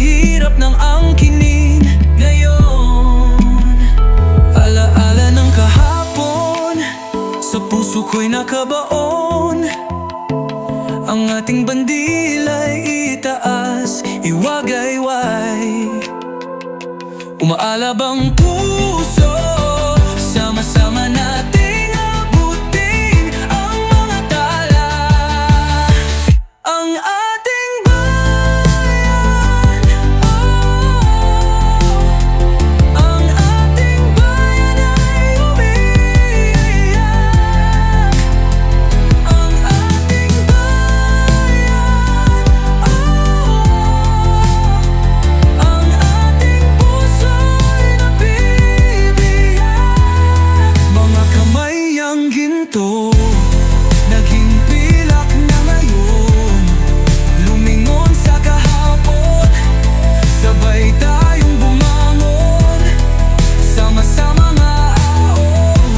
hirap ng angkinin ngayon. Alaala ng kahapon, sa puso ko'y nakabaon. Ang ating bandila'y itaas, iwagayway. Umaalab ang puso, sama-sama nating abutin ang mga tala. Ang ating bayan, ang ating bayan ay umiiyak. Ang ating bayan, ang ating puso'y nabibiyak. Mga kamay ang ginto, naging pilak na ngayon. Lumingon sa kahapon, sabay tayong bumangon. Sama-sama nga aon,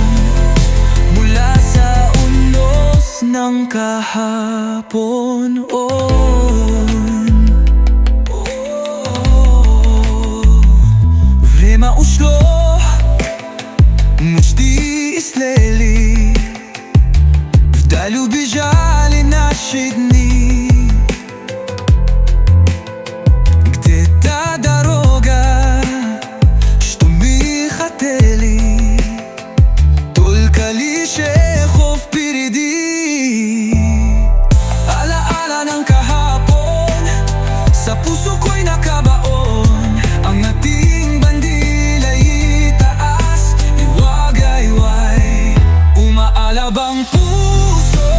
mula sa unos ng kahapon. Время ушло, мы жди слили, вдаль убежали наши дни. Где та дорога, что мы хотели, только лишь эхо впереди. Alaala ng kahapon, sa puso ko'y nakabaon. Ang ating bandila'y itaas, iwagayway. Umaalab ang puso,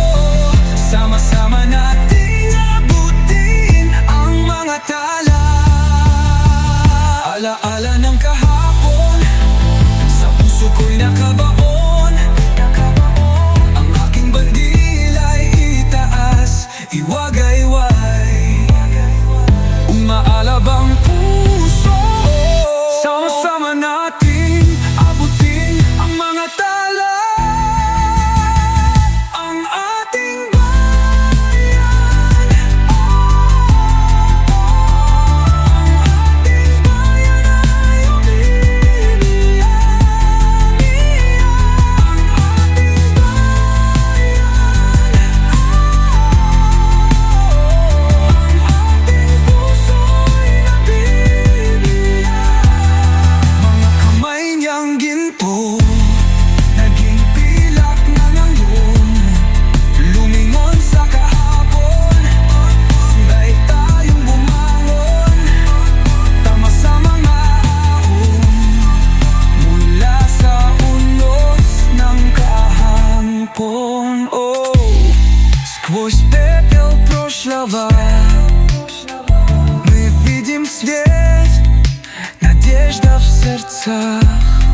sama-sama nating abutin ang mga tala. Alaala ng kahapon, sa puso ko'y nakabaon. Ang aking bandila'y itaas, iwagayway. Umaalab ang puso, sama-sama nating abutin ang mga tala. Ang ating bayan, ang ating bayan ay umiiyak. Ang ating bayan, ang ating puso'y nabibiyak. Mga kamay niyang ginto, naging pilak na ngayon. Lumingon sa kahapon, sabay tayong bumangon. Sama-sama nga aon, mula sa unos ng kahapon. Сквозь пепел прошлого мы видим свет, надежда в сердцах.